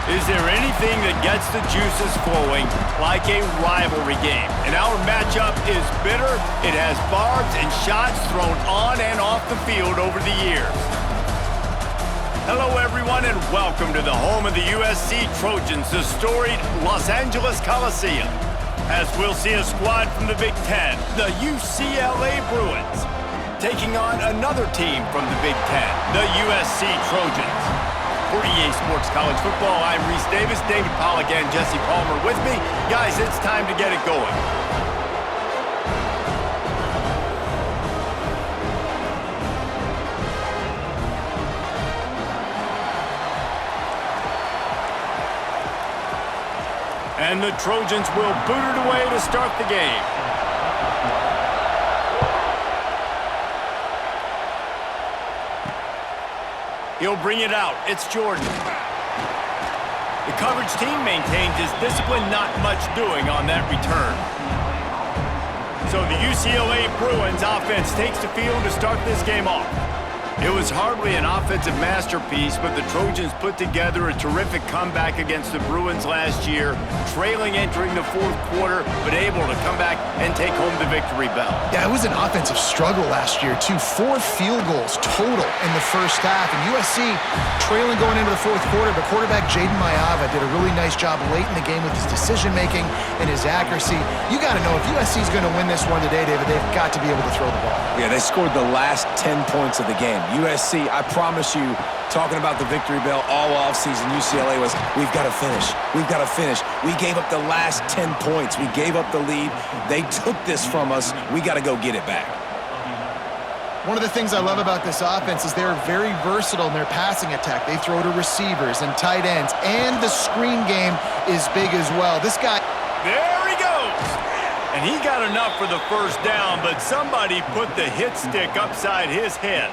Is there anything that gets the juices flowing like a rivalry game? And our matchup is bitter. It has barbs and shots thrown on and off the field over the years. Hello, everyone, and welcome to the home of the USC Trojans, the storied Los Angeles Coliseum. As we'll see a squad from the Big Ten, the UCLA Bruins, taking on another team from the Big Ten, the USC Trojans. For EA Sports College Football, I'm Reese Davis, David Pollack, and Jesse Palmer with me. Guys, it's time to get it going. And the Trojans will boot it away to start the game. He'll bring it out. It's Jordan. The coverage team maintains his discipline, not much doing on that return. So the UCLA Bruins offense takes the field to start this game off. It was hardly an offensive masterpiece, but the Trojans put together a terrific comeback against the Bruins last year, trailing entering the fourth quarter, but able to come back and take home the victory bell. Yeah, it was an offensive struggle last year, too. 4 field goals total in the first half, and USC trailing going into the fourth quarter, but quarterback Jaden Mayava did a really nice job late in the game with his decision-making and his accuracy. You got to know, if USC is going to win this one today, David, they've got to be able to throw the ball. Yeah, they scored the last 10 points of the game. USC, I promise you, talking about the victory bell all offseason, UCLA was, we've got to finish. We've got to finish. We gave up the last 10 points. We gave up the lead. They took this from us. We got to go get it back. One of the things I love about this offense is they're very versatile in their passing attack. They throw to receivers and tight ends, and the screen game is big as well. This guy... There he goes! And he got enough for the first down, but somebody put the hit stick upside his head.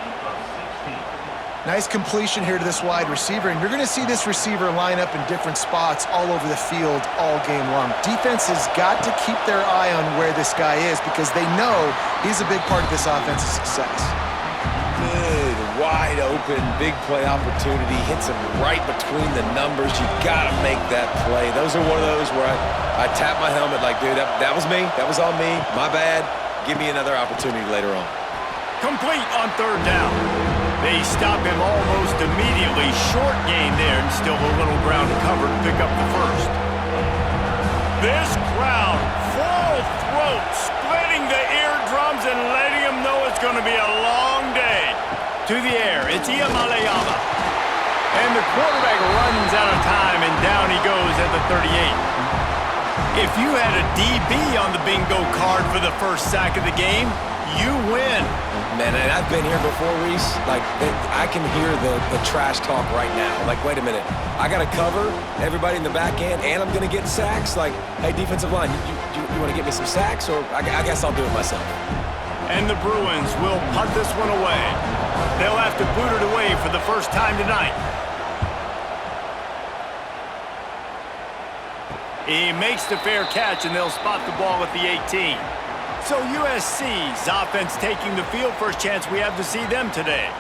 Nice completion here to this wide receiver, and you're going to see this receiver line up in different spots all over the field all game long. Defense has got to keep their eye on where this guy is because they know he's a big part of this offense's success. Good, wide open, big play opportunity. Hits him right between the numbers. You got to make that play. Those are one of those where I tap my helmet like, dude, that was me. That was on me. My bad. Give me another opportunity later on. Complete on third down. They stop him almost immediately. Short gain there, and still a little ground to cover to pick up the first. This crowd, full throat, splitting the eardrums and letting him know it's going to be a long day. To the air, it's Iamaleava. And the quarterback runs out of time, and down he goes at the 38. If you had a DB on the bingo card for the first sack of the game, you win. Man, and I've been here before, Reese. Like, I can hear the trash talk right now. Like, wait a minute. I got to cover everybody in the back end, and I'm going to get sacks? Like, hey, defensive line, you want to get me some sacks? Or I guess I'll do it myself. And the Bruins will punt this one away. They'll have to boot it away for the first time tonight. He makes the fair catch, and they'll spot the ball at the 18. So USC's offense taking the field, first chance we have to see them today.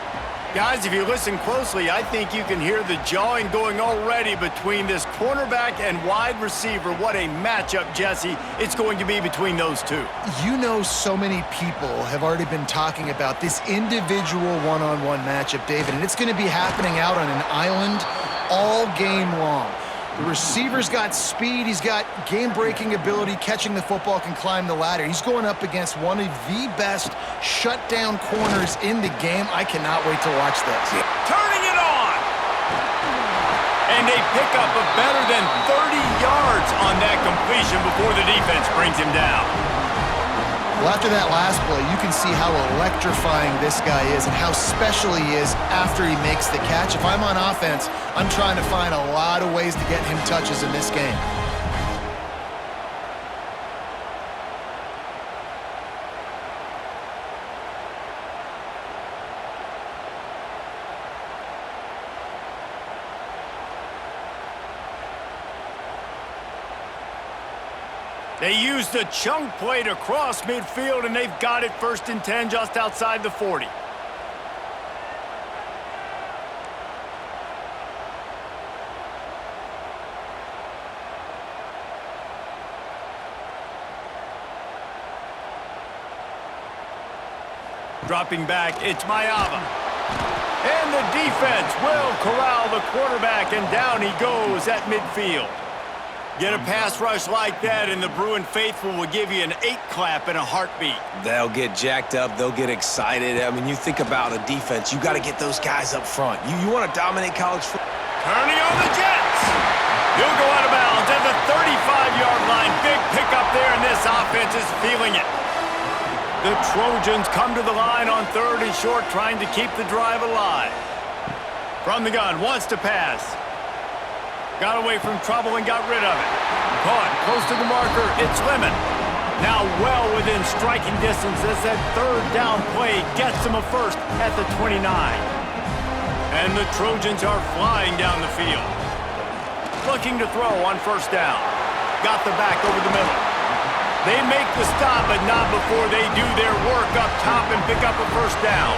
Guys, if you listen closely, I think you can hear the jawing going already between this cornerback and wide receiver. What a matchup, Jesse, it's going to be between those two. You know, so many people have already been talking about this individual one-on-one matchup, David, and it's going to be happening out on an island all game long. The receiver's got speed, he's got game-breaking ability, catching the football, can climb the ladder. He's going up against one of the best shutdown corners in the game. I cannot wait to watch this. Turning it on! And they pick up a better than 30 yards on that completion before the defense brings him down. Well, after that last play, you can see how electrifying this guy is and how special he is after he makes the catch. If I'm on offense, I'm trying to find a lot of ways to get him touches in this game. They used a chunk play to cross midfield, and they've got it 1st and 10 just outside the 40. Dropping back, it's Mayava. And the defense will corral the quarterback, and down he goes at midfield. Get a pass rush like that, and the Bruin faithful will give you an 8-clap in a heartbeat. They'll get jacked up. They'll get excited. I mean, you think about a defense. You got to get those guys up front. You want to dominate college football. Turning on the Jets. He'll go out of bounds at the 35-yard line. Big pickup there, and this offense is feeling it. The Trojans come to the line on 3rd and short, trying to keep the drive alive. From the gun, wants to pass. Got away from trouble and got rid of it. Caught close to the marker, it's Lemon. Now well within striking distance as that 3rd down play gets him a first at the 29. And the Trojans are flying down the field. Looking to throw on 1st down. Got the back over the middle. They make the stop, but not before they do their work up top and pick up a 1st down.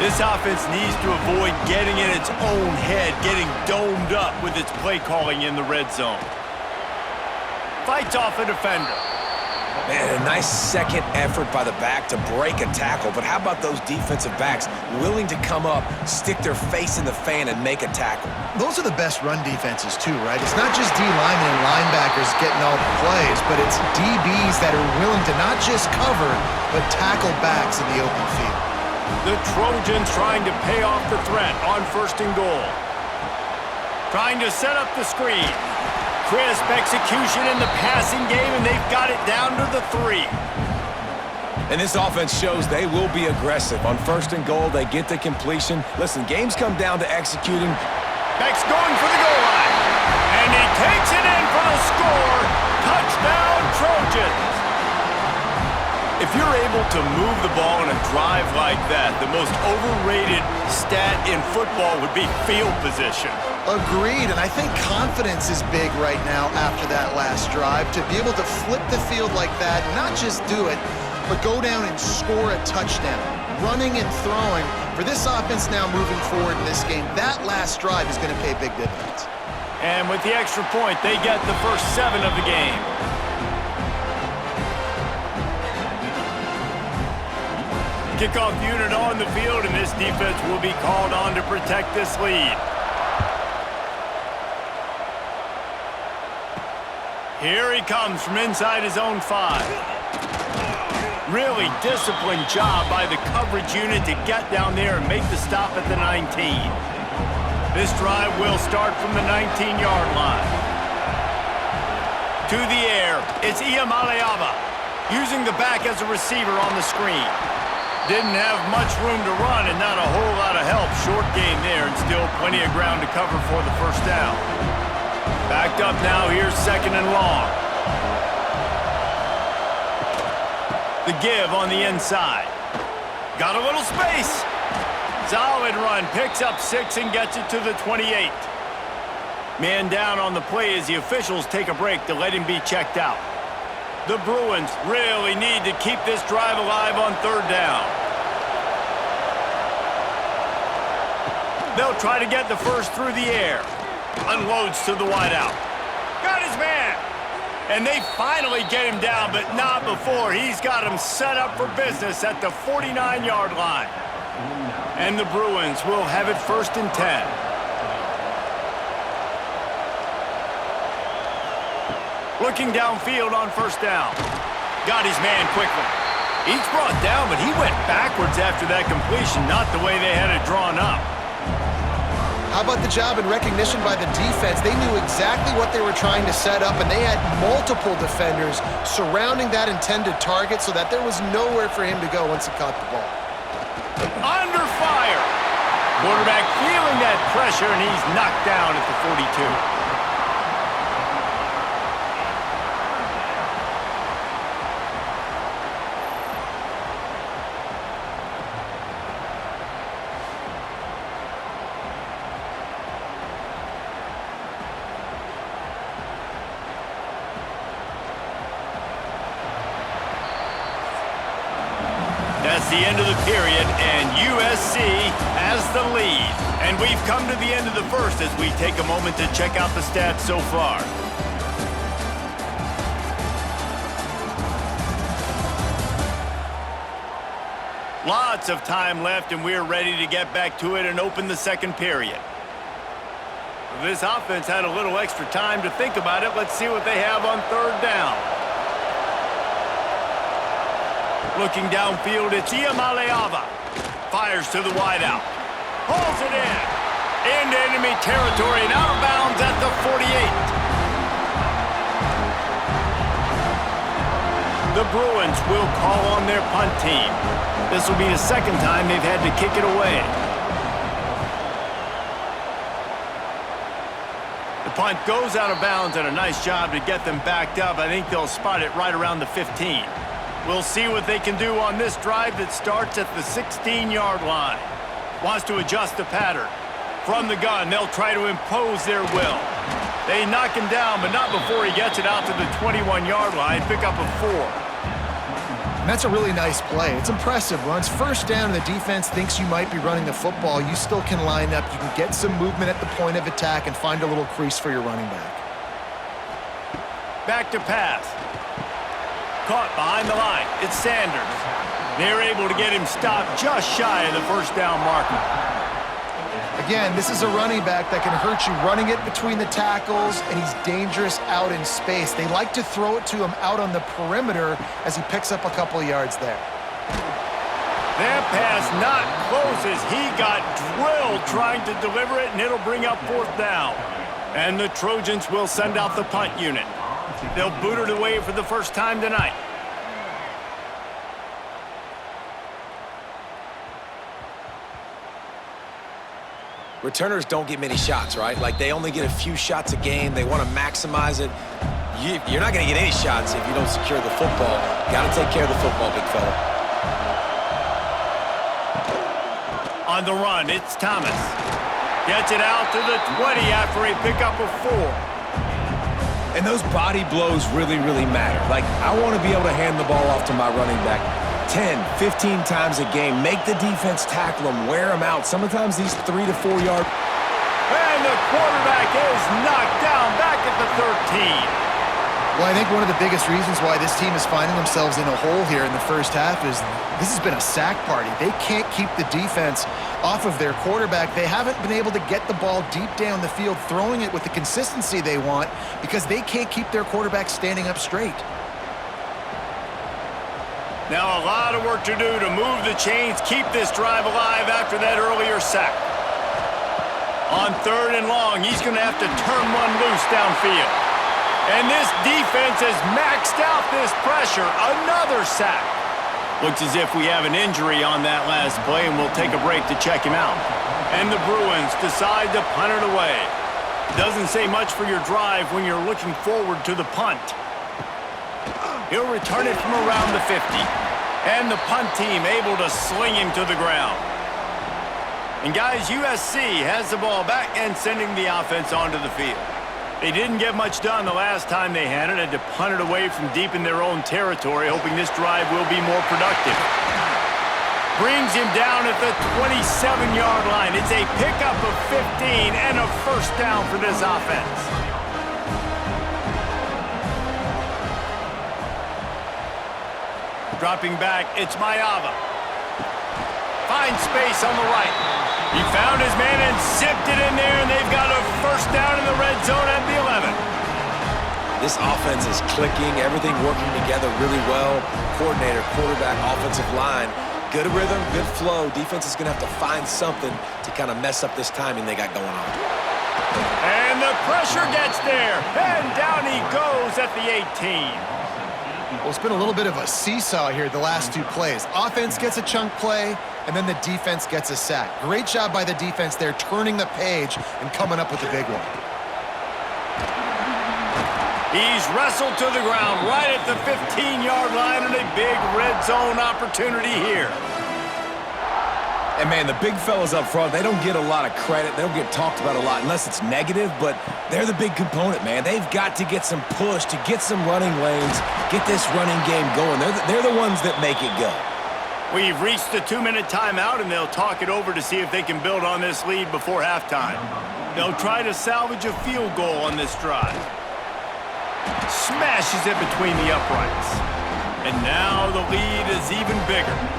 This offense needs to avoid getting in its own head, getting domed up with its play calling in the red zone. Fights off a defender. Man, a nice second effort by the back to break a tackle, but how about those defensive backs willing to come up, stick their face in the fan, and make a tackle? Those are the best run defenses too, right? It's not just D linemen and linebackers getting all the plays, but it's DBs that are willing to not just cover, but tackle backs in the open field. The Trojans trying to pay off the threat on 1st and goal. Trying to set up the screen. Crisp execution in the passing game, and they've got it down to the 3. And this offense shows they will be aggressive. On 1st and goal, they get the completion. Listen, games come down to executing. Beck's going for the goal line. And he takes it in for the score. Touchdown, Trojans. If you're able to move the ball in a drive like that, the most overrated stat in football would be field position. Agreed, and I think confidence is big right now after that last drive. To be able to flip the field like that, not just do it, but go down and score a touchdown. Running and throwing. For this offense now moving forward in this game, that last drive is going to pay big dividends. And with the extra point, they get the first 7 of the game. Kickoff unit on the field, and this defense will be called on to protect this lead. Here he comes from inside his own 5. Really disciplined job by the coverage unit to get down there and make the stop at the 19. This drive will start from the 19-yard line. To the air, it's Iamaleava, using the back as a receiver on the screen. Didn't have much room to run and not a whole lot of help. Short game there and still plenty of ground to cover for the 1st down. Backed up now, here's 2nd and long. The give on the inside. Got a little space. Solid run, picks up 6 and gets it to the 28. Man down on the play as the officials take a break to let him be checked out. The Bruins really need to keep this drive alive on 3rd down. They'll try to get the first through the air. Unloads to the wideout. Got his man. And they finally get him down, but not before. He's got him set up for business at the 49-yard line. And the Bruins will have it 1st and 10. Looking downfield on 1st down. Got his man quickly. He's brought down, but he went backwards after that completion, not the way they had it drawn up. How about the job and recognition by the defense? They knew exactly what they were trying to set up, and they had multiple defenders surrounding that intended target so that there was nowhere for him to go once he caught the ball. Under fire. Quarterback feeling that pressure, and he's knocked down at the 42. That's the end of the period, and USC has the lead. And we've come to the end of the first as we take a moment to check out the stats so far. Lots of time left, and we're ready to get back to it and open the second period. This offense had a little extra time to think about it. Let's see what they have on third down. Looking downfield, it's Iamaleava. Fires to the wideout. Pulls it in. Into enemy territory and out of bounds at the 48. The Bruins will call on their punt team. This will be the second time they've had to kick it away. The punt goes out of bounds, and a nice job to get them backed up. I think they'll spot it right around the 15. We'll see what they can do on this drive that starts at the 16-yard line. Wants to adjust the pattern. From the gun, they'll try to impose their will. They knock him down, but not before he gets it out to the 21-yard line. Pick up a 4. And that's a really nice play. It's impressive. Runs first down and the defense thinks you might be running the football. You still can line up. You can get some movement at the point of attack and find a little crease for your running back. Back to pass. Caught behind the line. It's Sanders. They're able to get him stopped just shy of the first down marker. Again, this is a running back that can hurt you running it between the tackles, and he's dangerous out in space. They like to throw it to him out on the perimeter as he picks up a couple of yards there. That pass not close as he got drilled trying to deliver it, and it'll bring up fourth down. And the Trojans will send out the punt unit. They'll boot it away for the first time tonight. Returners don't get many shots, right? Like, they only get a few shots a game. They want to maximize it. You're not going to get any shots if you don't secure the football. Got to take care of the football, big fella. On the run, it's Thomas. Gets it out to the 20 after a pickup of 4. And those body blows really, really matter. Like, I want to be able to hand the ball off to my running back 10, 15 times a game. Make the defense tackle them, wear them out. Sometimes these 3 to 4 yard. And the quarterback is knocked down back at the 13. Well, I think one of the biggest reasons why this team is finding themselves in a hole here in the first half is this has been a sack party. They can't keep the defense off of their quarterback. They haven't been able to get the ball deep down the field, throwing it with the consistency they want because they can't keep their quarterback standing up straight. Now a lot of work to do to move the chains, keep this drive alive after that earlier sack. On third and long, he's going to have to turn one loose downfield. And this defense has maxed out this pressure. Another sack. Looks as if we have an injury on that last play, and we'll take a break to check him out. And the Bruins decide to punt it away. Doesn't say much for your drive when you're looking forward to the punt. He'll return it from around the 50. And the punt team able to sling him to the ground. And guys, USC has the ball back and sending the offense onto the field. They didn't get much done the last time they had it. Had to punt it away from deep in their own territory, hoping this drive will be more productive. Brings him down at the 27-yard line. It's a pickup of 15 and a first down for this offense. Dropping back, it's Mayava. Finds space on the right. He found his man and zipped it in there, and they've got a first down in the red zone at the 11. This offense is clicking, everything working together really well. Coordinator, quarterback, offensive line. Good rhythm, good flow. Defense is going to have to find something to kind of mess up this timing they got going on. And the pressure gets there, and down he goes at the 18. Well, it's been a little bit of a seesaw here the last two plays. Offense gets a chunk play, and then the defense gets a sack. Great job by the defense there, turning the page and coming up with the big one. He's wrestled to the ground right at the 15-yard line, and a big red zone opportunity here. And, man, the big fellas up front, they don't get a lot of credit. They don't get talked about a lot unless it's negative, but they're the big component, man. They've got to get some push, to get some running lanes, get this running game going. They're the ones that make it go. We've reached the 2-minute timeout, and they'll talk it over to see if they can build on this lead before halftime. They'll try to salvage a field goal on this drive. Smashes it between the uprights. And now the lead is even bigger.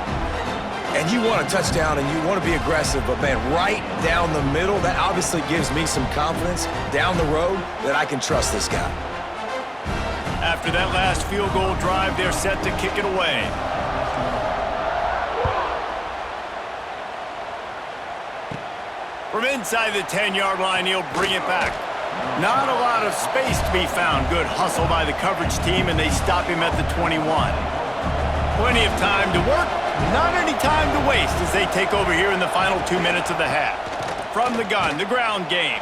And you want a touchdown and you want to be aggressive, but man, right down the middle, that obviously gives me some confidence down the road that I can trust this guy. After that last field goal drive, they're set to kick it away. From inside the 10-yard line, he'll bring it back. Not a lot of space to be found. Good hustle by the coverage team, and they stop him at the 21. Plenty of time to work, not any time to waste as they take over here in the final 2 minutes of the half. From the gun, the ground game.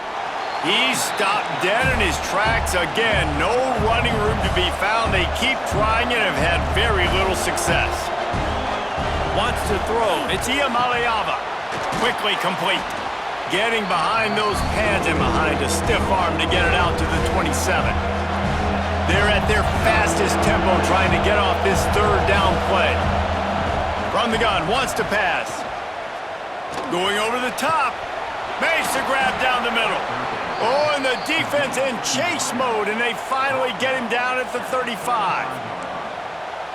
He's stopped dead in his tracks again. No running room to be found. They keep trying and have had very little success. Wants to throw. It's Iamaleava. Quickly complete. Getting behind those pads and behind a stiff arm to get it out to the 27. They're at their fastest tempo trying to get off this third down play. From the gun, wants to pass. Going over the top. Makes the grab down the middle. Oh, and the defense in chase mode, and they finally get him down at the 35.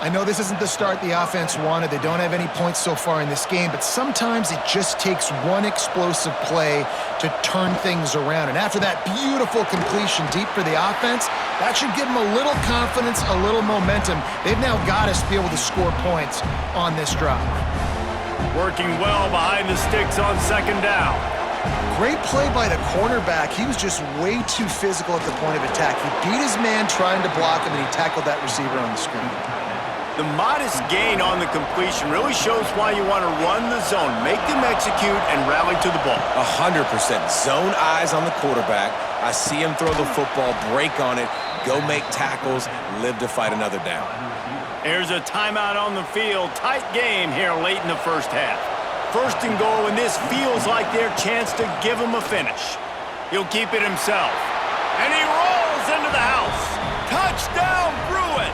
I know this isn't the start the offense wanted. They don't have any points so far in this game, but sometimes it just takes one explosive play to turn things around. And after that beautiful completion deep for the offense, that should give them a little confidence, a little momentum. They've now got us to be able to score points on this drive. Working well behind the sticks on second down. Great play by the cornerback. He was just way too physical at the point of attack. He beat his man trying to block him, and he tackled that receiver on the screen. The modest gain on the completion really shows why you want to run the zone, make them execute, and rally to the ball. 100%. Zone eyes on the quarterback. I see him throw the football, break on it, go make tackles, live to fight another down. There's a timeout on the field. Tight game here late in the first half. First and goal, and this feels like their chance to give him a finish. He'll keep it himself. And he rolls into the house. Touchdown, Bruins!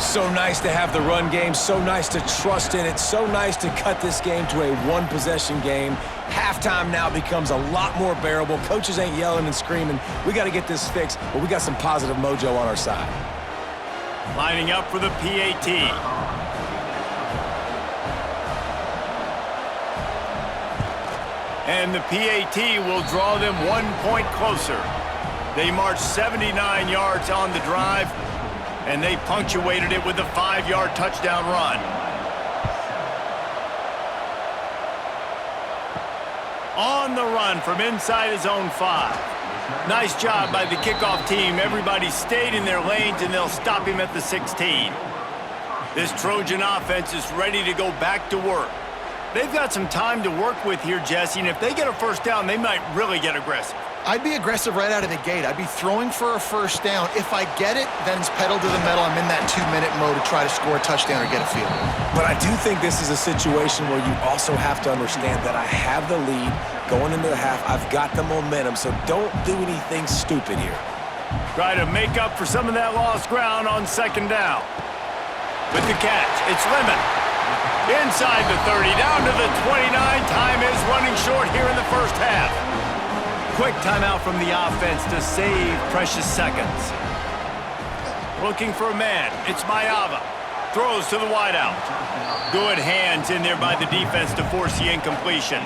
So nice to have the run game, so nice to trust in it, so nice to cut this game to a one-possession game. Halftime now becomes a lot more bearable. Coaches ain't yelling and screaming. We got to get this fixed, but we got some positive mojo on our side. Lining up for the PAT. And the PAT will draw them 1 point closer. They marched 79 yards on the drive, and they punctuated it with a 5-yard touchdown run. On the run from inside his own 5. Nice job by the kickoff team. Everybody stayed in their lanes, and they'll stop him at the 16. This Trojan offense is ready to go back to work. They've got some time to work with here, Jesse, and if they get a first down, they might really get aggressive. I'd be aggressive right out of the gate. I'd be throwing for a first down. If I get it, then it's pedal to the metal. I'm in that 2-minute mode to try to score a touchdown or get a field goal. But I do think this is a situation where you also have to understand that I have the lead going into the half. I've got the momentum, so don't do anything stupid here. Try to make up for some of that lost ground on second down. With the catch, it's Lemon. Inside the 30, down to the 29. Time is running short here in the first half. Quick timeout from the offense to save precious seconds. Looking for a man. It's Mayava. Throws to the wideout. Good hands in there by the defense to force the incompletion.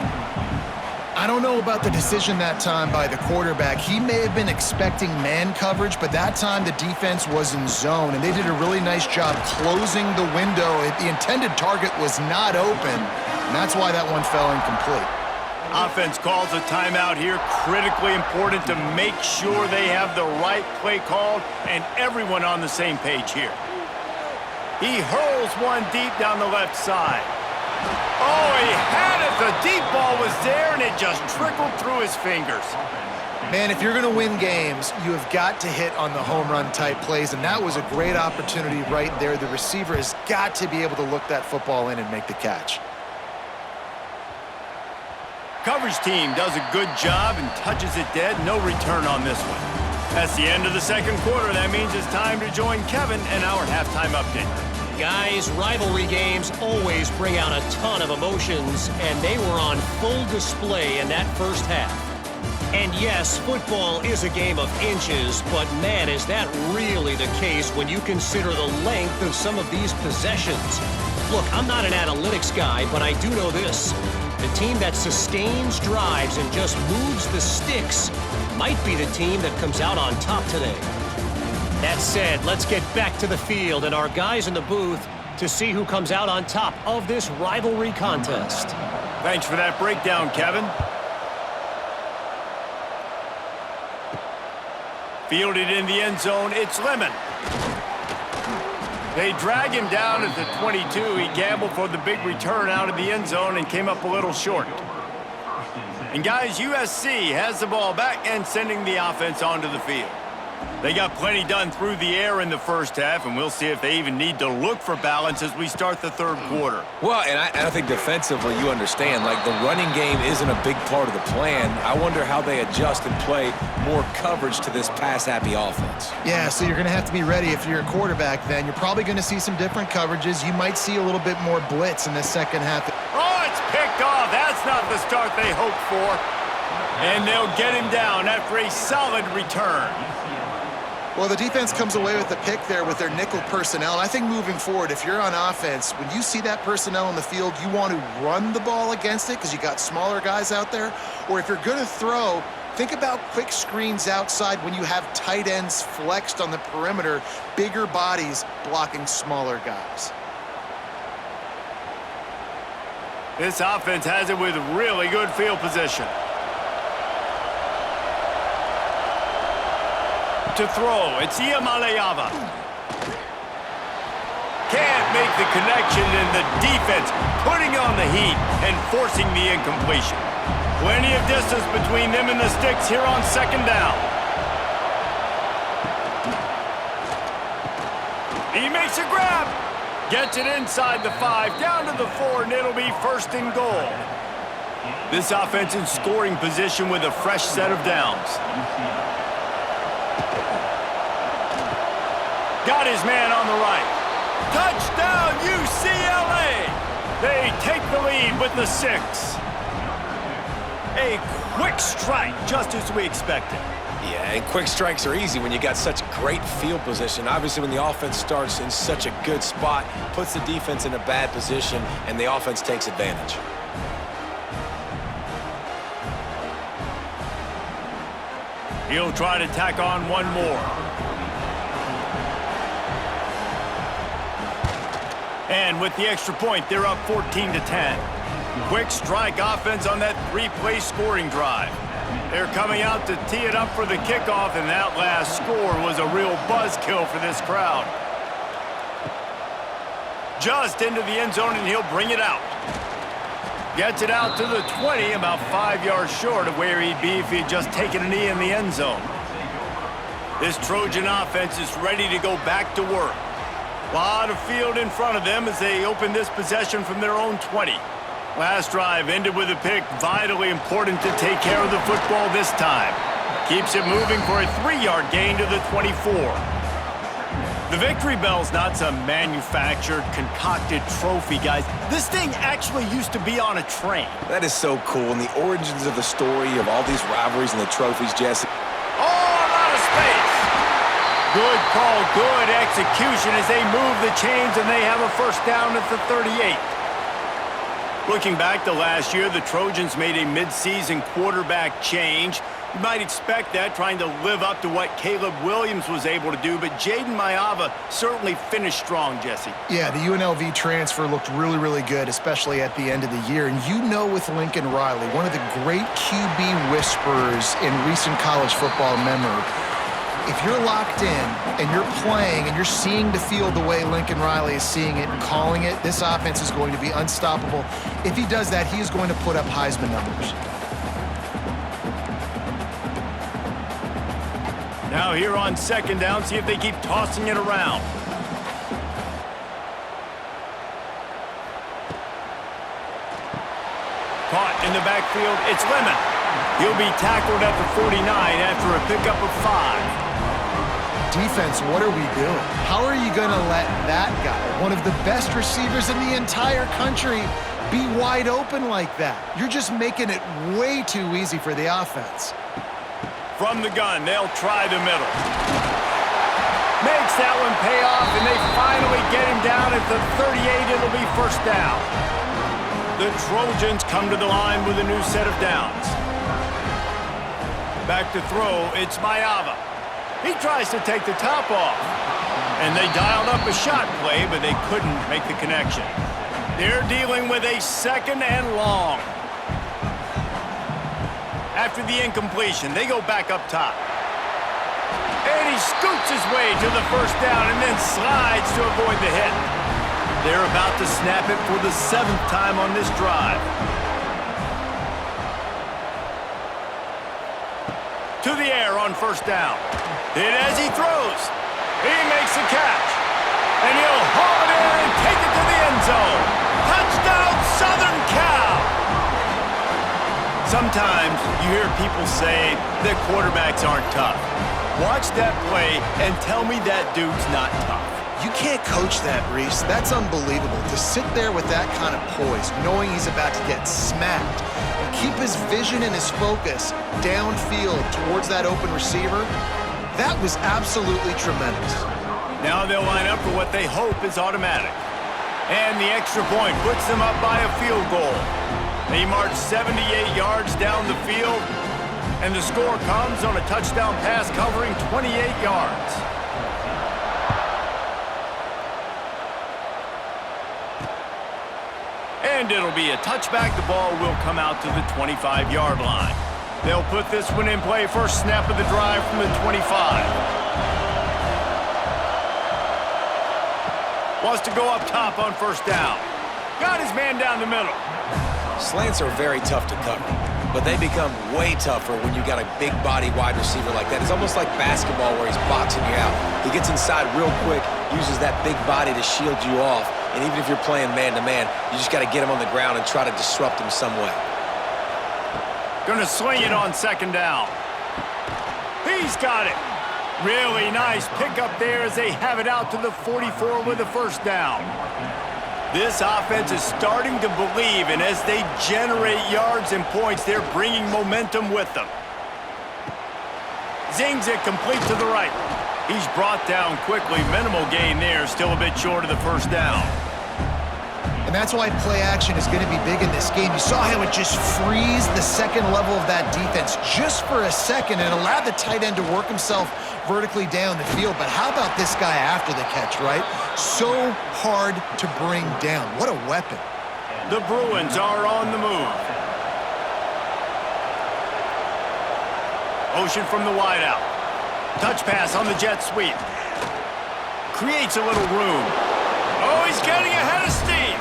I don't know about the decision that time by the quarterback. He may have been expecting man coverage, but that time the defense was in zone, and they did a really nice job closing the window. The intended target was not open, and that's why that one fell incomplete. Offense calls a timeout here. Critically important to make sure they have the right play called and everyone on the same page here. He hurls one deep down the left side. Oh, he had it. The deep ball was there, and it just trickled through his fingers. Man, if you're going to win games, you have got to hit on the home run type plays, and that was a great opportunity right there. The receiver has got to be able to look that football in and make the catch. Coverage team does a good job and touches it dead. No return on this one. That's the end of the second quarter. That means it's time to join Kevin and our halftime update. Guys, rivalry games always bring out a ton of emotions, and they were on full display in that first half. And yes, football is a game of inches, but man, is that really the case when you consider the length of some of these possessions. Look, I'm not an analytics guy, but I do know this. The team that sustains drives and just moves the sticks might be the team that comes out on top today. That said, let's get back to the field and our guys in the booth to see who comes out on top of this rivalry contest. Thanks for that breakdown, Kevin. Fielded in the end zone, it's Lemon. They drag him down at the 22. He gambled for the big return out of the end zone and came up a little short. And guys, USC has the ball back and sending the offense onto the field. They got plenty done through the air in the first half, and we'll see if they even need to look for balance as we start the third quarter. Well, and I think defensively, you understand, like the running game isn't a big part of the plan. I wonder how they adjust and play more coverage to this pass-happy offense. Yeah, so you're going to have to be ready if you're a quarterback then. You're probably going to see some different coverages. You might see a little bit more blitz in the second half. Oh, it's picked off. That's not the start they hoped for. And they'll get him down after a solid return. Well, the defense comes away with the pick there with their nickel personnel. And I think moving forward, if you're on offense, when you see that personnel on the field, you want to run the ball against it because you got smaller guys out there. Or if you're going to throw, think about quick screens outside when you have tight ends flexed on the perimeter, bigger bodies blocking smaller guys. This offense has it with really good field position. To throw, it's Iamaleava. Can't make the connection, and the defense putting on the heat and forcing the incompletion. Plenty of distance between them and the sticks here on second down. He makes a grab. Gets it inside the 5, down to the 4, and it'll be first and goal. This offense in scoring position with a fresh set of downs. Got his man on the right. Touchdown, UCLA! They take the lead with the 6. A quick strike, just as we expected. Yeah, and quick strikes are easy when you got such great field position. Obviously, when the offense starts in such a good spot, puts the defense in a bad position, and the offense takes advantage. He'll try to tack on one more. And with the extra point, they're up 14-10. Quick strike offense on that 3-play scoring drive. They're coming out to tee it up for the kickoff, and that last score was a real buzzkill for this crowd. Just into the end zone, and he'll bring it out. Gets it out to the 20, about 5 yards short of where he'd be if he'd just taken a knee in the end zone. This Trojan offense is ready to go back to work. A lot of field in front of them as they open this possession from their own 20. Last drive ended with a pick. Vitally important to take care of the football this time. Keeps it moving for a 3-yard gain to the 24. The Victory Bell's not some manufactured, concocted trophy, guys. This thing actually used to be on a train. That is so cool, and the origins of the story of all these rivalries and the trophies, Jesse. Oh, a lot of space. Good call, good execution as they move the chains, and they have a first down at the 38. Looking back to last year, the Trojans made a midseason quarterback change. You might expect that, trying to live up to what Caleb Williams was able to do, but Jaden Maiava certainly finished strong, Jesse. Yeah, the UNLV transfer looked really, really good, especially at the end of the year. And you know with Lincoln Riley, one of the great QB whisperers in recent college football memory, if you're locked in and you're playing and you're seeing the field the way Lincoln Riley is seeing it and calling it, this offense is going to be unstoppable. If he does that, he is going to put up Heisman numbers. Now here on second down, see if they keep tossing it around. Caught in the backfield, it's Lemon. He'll be tackled at the 49 after a pickup of 5. Defense, what are we doing? How are you going to let that guy, one of the best receivers in the entire country, be wide open like that? You're just making it way too easy for the offense. From the gun, they'll try the middle. Makes that one pay off, and they finally get him down at the 38. It'll be first down. The Trojans come to the line with a new set of downs. Back to throw, it's Mayava. He tries to take the top off. And they dialed up a shot play, but they couldn't make the connection. They're dealing with a second and long. After the incompletion, they go back up top. And he scoots his way to the first down and then slides to avoid the hit. They're about to snap it for the 7th time on this drive. To the air on first down. Hit as he throws. He makes the catch. And he'll haul it in and take it to the end zone. Touchdown, Southern Cal! Sometimes you hear people say that quarterbacks aren't tough. Watch that play and tell me that dude's not tough. You can't coach that, Reese. That's unbelievable. To sit there with that kind of poise, knowing he's about to get smacked, and keep his vision and his focus downfield towards that open receiver, that was absolutely tremendous. Now they'll line up for what they hope is automatic. And the extra point puts them up by a field goal. They march 78 yards down the field, and the score comes on a touchdown pass covering 28 yards. And it'll be a touchback. The ball will come out to the 25-yard line. They'll put this one in play. First snap of the drive from the 25. Wants to go up top on first down. Got his man down the middle. Slants are very tough to cover, but they become way tougher when you got a big body wide receiver like that. It's almost like basketball where he's boxing you out. He gets inside real quick, uses that big body to shield you off, and even if you're playing man-to-man, you just got to get him on the ground and try to disrupt him some way. Gonna swing it on second down. He's got it. Really nice pickup there as they have it out to the 44 with a first down. This offense is starting to believe, and as they generate yards and points, they're bringing momentum with them. Zings it complete to the right. He's brought down quickly. Minimal gain there, still a bit short of the first down. And that's why play action is going to be big in this game. You saw how it just frees the second level of that defense just for a second and allowed the tight end to work himself vertically down the field. But how about this guy after the catch, right? So hard to bring down. What a weapon. The Bruins are on the move. Motion from the wideout. Touch pass on the jet sweep. Creates a little room. Oh, he's getting ahead of steam.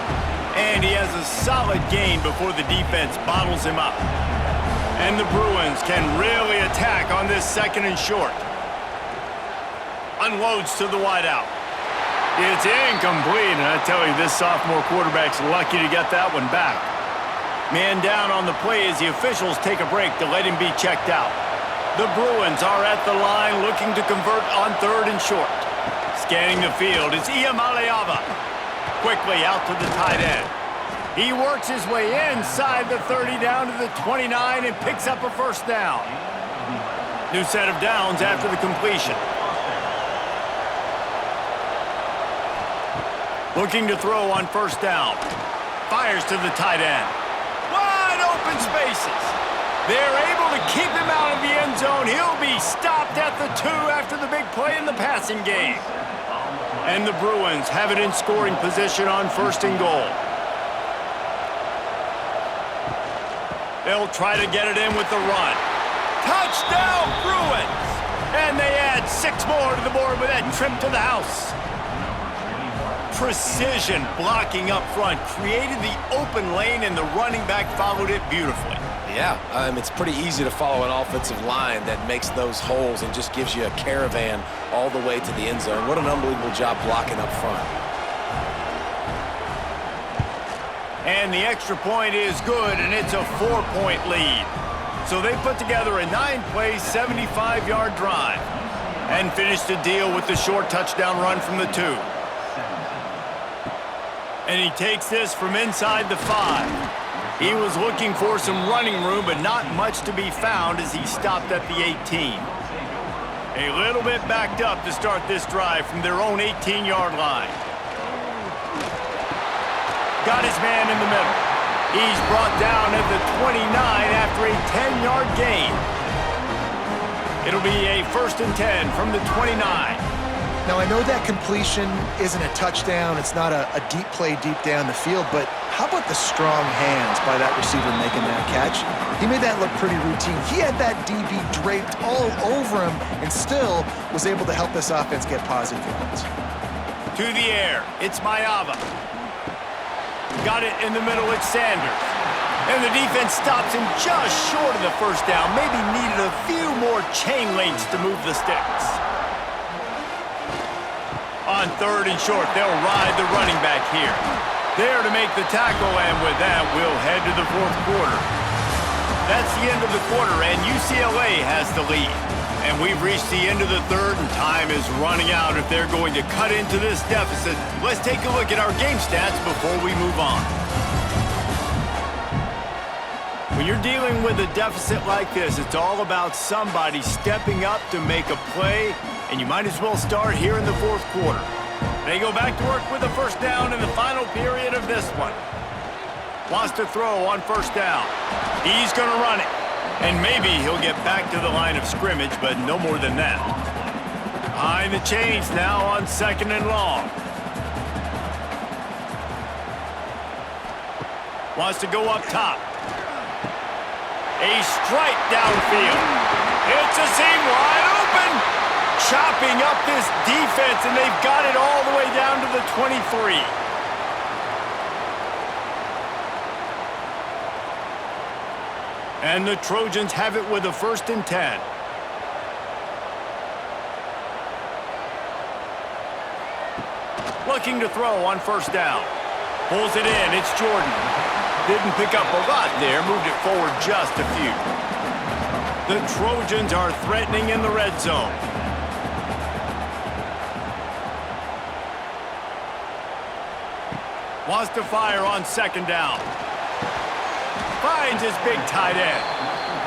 And he has a solid gain before the defense bottles him up. And the Bruins can really attack on this second and short. Unloads to the wideout. It's incomplete, and I tell you, this sophomore quarterback's lucky to get that one back. Man down on the play as the officials take a break to let him be checked out. The Bruins are at the line looking to convert on third and short. Scanning the field is Iyamaleava. Quickly out to the tight end. He works his way inside the 30 down to the 29 and picks up a first down. New set of downs after the completion. Looking to throw on first down. Fires to the tight end. Wide open spaces. They're able to keep him out of the end zone. He'll be stopped at the 2 after the big play in the passing game. And the Bruins have it in scoring position on first and goal. They'll try to get it in with the run. Touchdown, Bruins! And they add 6 more to the board with that trip to the house. Precision blocking up front created the open lane, and the running back followed it beautifully. Yeah, it's pretty easy to follow an offensive line that makes those holes and just gives you a caravan all the way to the end zone. What an unbelievable job blocking up front. And the extra point is good, and it's a 4-point lead. So they put together a 9-play, 75-yard drive and finish the deal with the short touchdown run from the 2. And he takes this from inside the 5. He was looking for some running room, but not much to be found as he stopped at the 18. A little bit backed up to start this drive from their own 18-yard line. Got his man in the middle. He's brought down at the 29 after a 10-yard gain. It'll be a 1st and 10 from the 29. Now, I know that completion isn't a touchdown. It's not a deep play deep down the field, but how about the strong hands by that receiver making that catch? He made that look pretty routine. He had that DB draped all over him and still was able to help this offense get positive yards. To the air, it's Mayava. Got it in the middle, it's Sanders. And the defense stops him just short of the first down. Maybe needed a few more chain links to move the sticks. On 3rd and short, they'll ride the running back here. There to make the tackle, and with that, we'll head to the 4th quarter. That's the end of the quarter, and UCLA has the lead. And we've reached the end of the 3rd, and time is running out if they're going to cut into this deficit. Let's take a look at our game stats before we move on. When you're dealing with a deficit like this, it's all about somebody stepping up to make a play, and you might as well start here in the 4th quarter. They go back to work with a 1st down in the final period of this one. Wants to throw on 1st down. He's going to run it, and maybe he'll get back to the line of scrimmage, but no more than that. Behind the chains now on 2nd and long. Wants to go up top. A strike downfield. It's a seam wide open. Chopping up this defense, and they've got it all the way down to the 23. And the Trojans have it with a 1st and 10. Looking to throw on 1st down. Pulls it in, it's Jordan. Didn't pick up a lot there, moved it forward just a few. The Trojans are threatening in the red zone. Wants to fire on 2nd down. Finds his big tight end.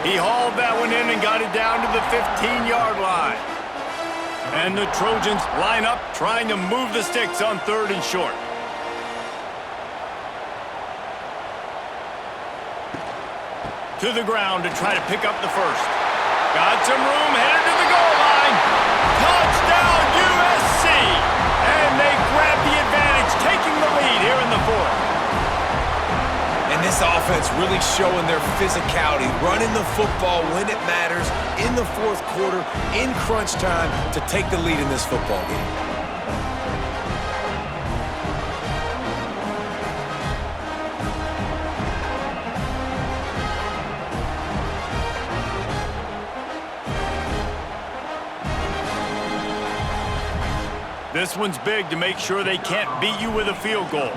He hauled that one in and got it down to the 15-yard line. And the Trojans line up, trying to move the sticks on 3rd and short. To the ground to try to pick up the 1st. Got some room, headed to the goal line. Touchdown, USC! And they grab the advantage, taking the lead here in the 4th. And this offense really showing their physicality, running the football when it matters, in the 4th quarter, in crunch time, to take the lead in this football game. This one's big to make sure they can't beat you with a field goal.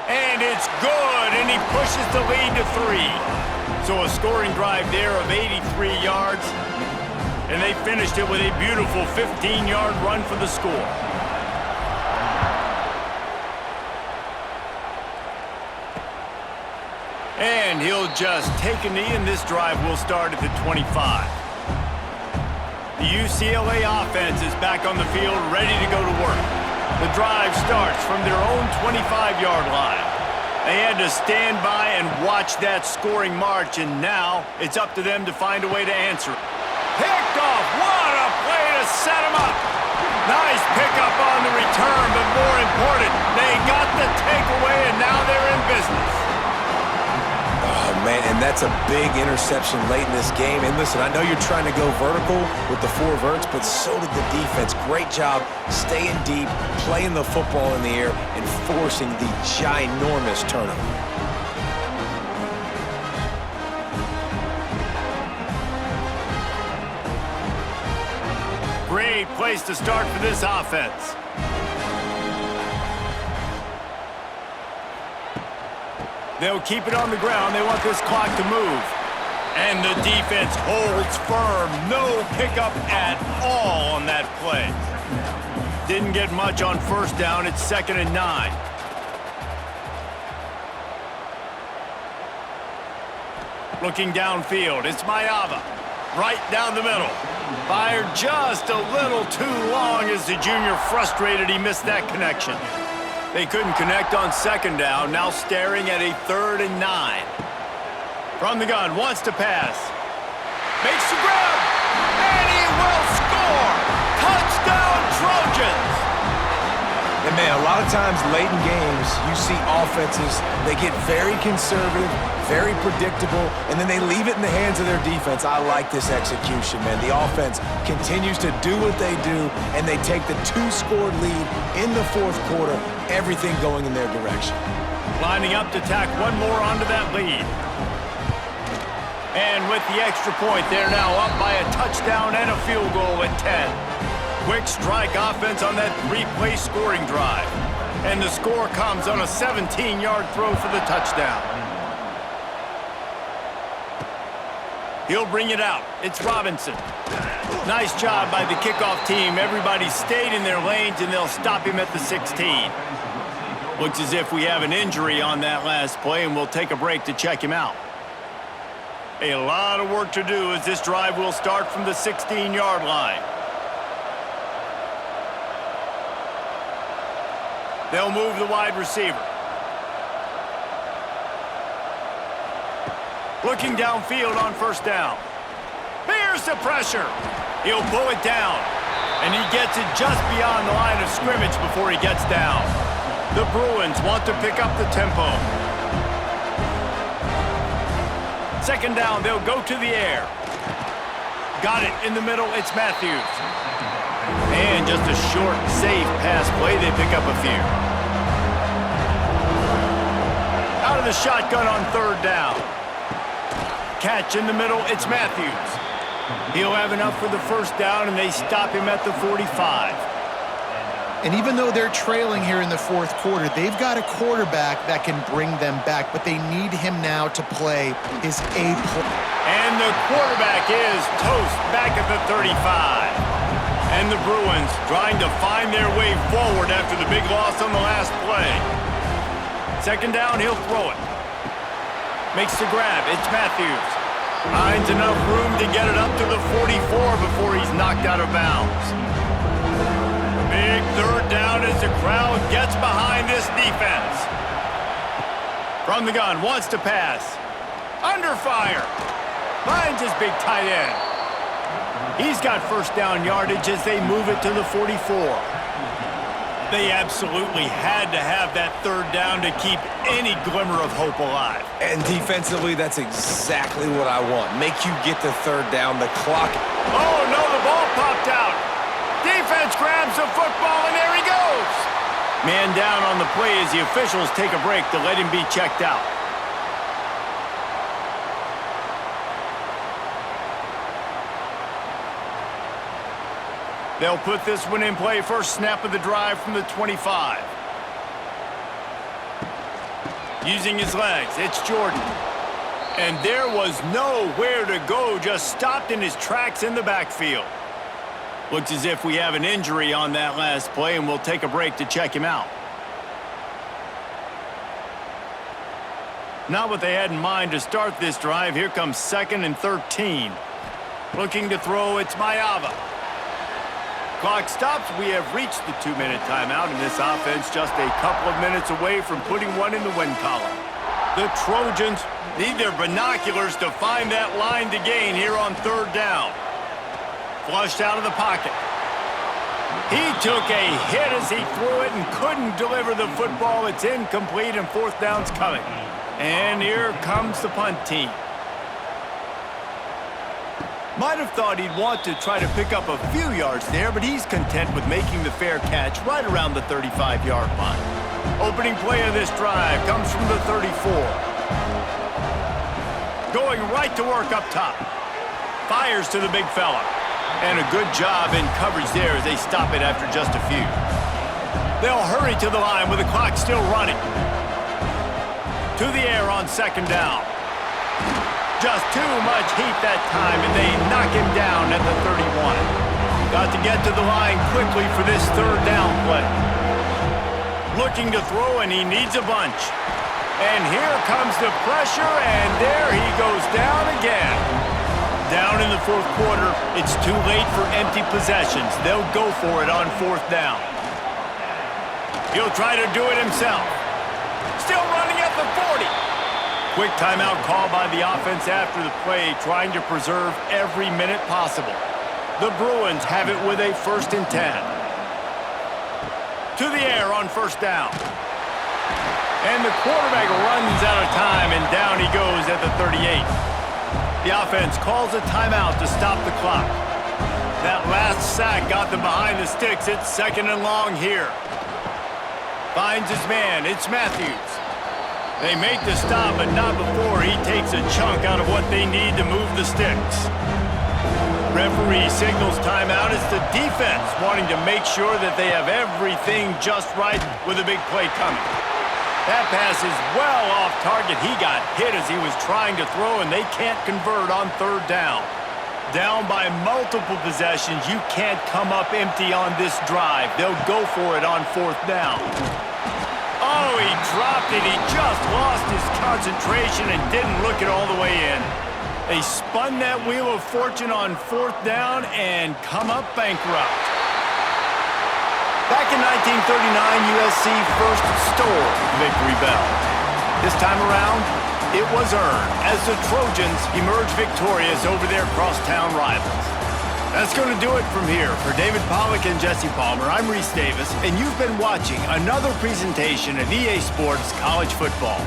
And it's good, and he pushes the lead to 3. So a scoring drive there of 83 yards, and they finished it with a beautiful 15-yard run for the score. And he'll just take a knee, and this drive will start at the 25. The UCLA offense is back on the field, ready to go to work. The drive starts from their own 25-yard line. They had to stand by and watch that scoring march, and now it's up to them to find a way to answer it. Picked off. What a play to set him up. Nice pickup on the return, but more important, they got the takeaway, and now they're in business. Oh, man, and that's a big interception late in this game. And listen, I know you're trying to go vertical with the 4 verts, but so did the defense. Great job staying deep, playing the football in the air, and forcing the ginormous turnover. Great place to start for this offense. They'll keep it on the ground. They want this clock to move. And the defense holds firm. No pickup at all on that play. Didn't get much on 1st down. It's 2nd and 9. Looking downfield, it's Mayava. Right down the middle. Fired just a little too long as the junior frustrated he missed that connection. They couldn't connect on second down, now staring at a 3rd and 9. From the gun, wants to pass. Makes the grab, and he will score! Touchdown, Trojans! And man, a lot of times late in games, you see offenses, they get very conservative, very predictable, and then they leave it in the hands of their defense. I like this execution, man. The offense continues to do what they do, and they take the 2-score lead in the 4th quarter, everything going in their direction. Lining up to tack one more onto that lead. And with the extra point, they're now up by a touchdown and a field goal at 10. Quick strike offense on that 3-play scoring drive. And the score comes on a 17-yard throw for the touchdown. He'll bring it out. It's Robinson. Nice job by the kickoff team. Everybody stayed in their lanes, and they'll stop him at the 16. Looks as if we have an injury on that last play, and we'll take a break to check him out. A lot of work to do as this drive will start from the 16-yard line. They'll move the wide receiver. Looking downfield on first down. Here's the pressure. He'll pull it down. And he gets it just beyond the line of scrimmage before he gets down. The Bruins want to pick up the tempo. Second down, they'll go to the air. Got it in the middle, it's Matthews. And just a short, safe pass play, they pick up a few. Out of the shotgun on third down. Catch in the middle, it's Matthews. He'll have enough for the first down, and they stop him at the 45. And even though they're trailing here in the 4th quarter, they've got a quarterback that can bring them back, but they need him now to play his A play. And the quarterback is toast back at the 35. And the Bruins trying to find their way forward after the big loss on the last play. Second down, he'll throw it. Makes the grab, it's Matthews. Finds enough room to get it up to the 44 before he's knocked out of bounds. Big third down as the crowd gets behind this defense. From the gun, wants to pass. Under fire. Finds his big tight end. He's got first down yardage as they move it to the 44. They absolutely had to have that third down to keep any glimmer of hope alive. And defensively, that's exactly what I want. Make you get the third down, the clock. Oh, no, the ball popped out. Defense grabs the football, and there he goes. Man down on the play as the officials take a break to let him be checked out. They'll put this one in play. First snap of the drive from the 25. Using his legs, it's Jordan. And there was nowhere to go, just stopped in his tracks in the backfield. Looks as if we have an injury on that last play, and we'll take a break to check him out. Not what they had in mind to start this drive. Here comes 2nd and 13. Looking to throw, it's Mayava. Clock stops. We have reached the 2-minute timeout, and this offense just a couple of minutes away from putting one in the win column. The Trojans need their binoculars to find that line to gain here on third down. Flushed out of the pocket. He took a hit as he threw it and couldn't deliver the football. It's incomplete, and fourth down's coming. And here comes the punt team. Might have thought he'd want to try to pick up a few yards there, but he's content with making the fair catch right around the 35-yard line. Opening play of this drive comes from the 34. Going right to work up top. Fires to the big fella. And a good job in coverage there as they stop it after just a few. They'll hurry to the line with the clock still running. To the air on second down. Just too much heat that time, and they knock him down at the 31. Got to get to the line quickly for this third down play. Looking to throw, and he needs a bunch. And here comes the pressure, and there he goes down again. Down in the fourth quarter, it's too late for empty possessions. They'll go for it on fourth down. He'll try to do it himself. Still running at the 40. Quick timeout call by the offense after the play, trying to preserve every minute possible. The Bruins have it with a 1st and 10. To the air on first down. And the quarterback runs out of time, and down he goes at the 38. The offense calls a timeout to stop the clock. That last sack got them behind the sticks. It's 2nd and long here. Finds his man. It's Matthews. They make the stop, but not before he takes a chunk out of what they need to move the sticks. Referee signals timeout. It's the defense wanting to make sure that they have everything just right with a big play coming. That pass is well off target. He got hit as he was trying to throw, and they can't convert on 3rd down. Down by multiple possessions, you can't come up empty on this drive. They'll go for it on 4th down. Oh, he dropped it. He just lost his concentration and didn't look it all the way in. They spun that wheel of fortune on 4th down and come up bankrupt. Back in 1939, USC first stole the victory bell. This time around, it was earned as the Trojans emerged victorious over their crosstown rivals. That's going to do it from here. For David Pollack and Jesse Palmer, I'm Reese Davis, and you've been watching another presentation of EA Sports College Football.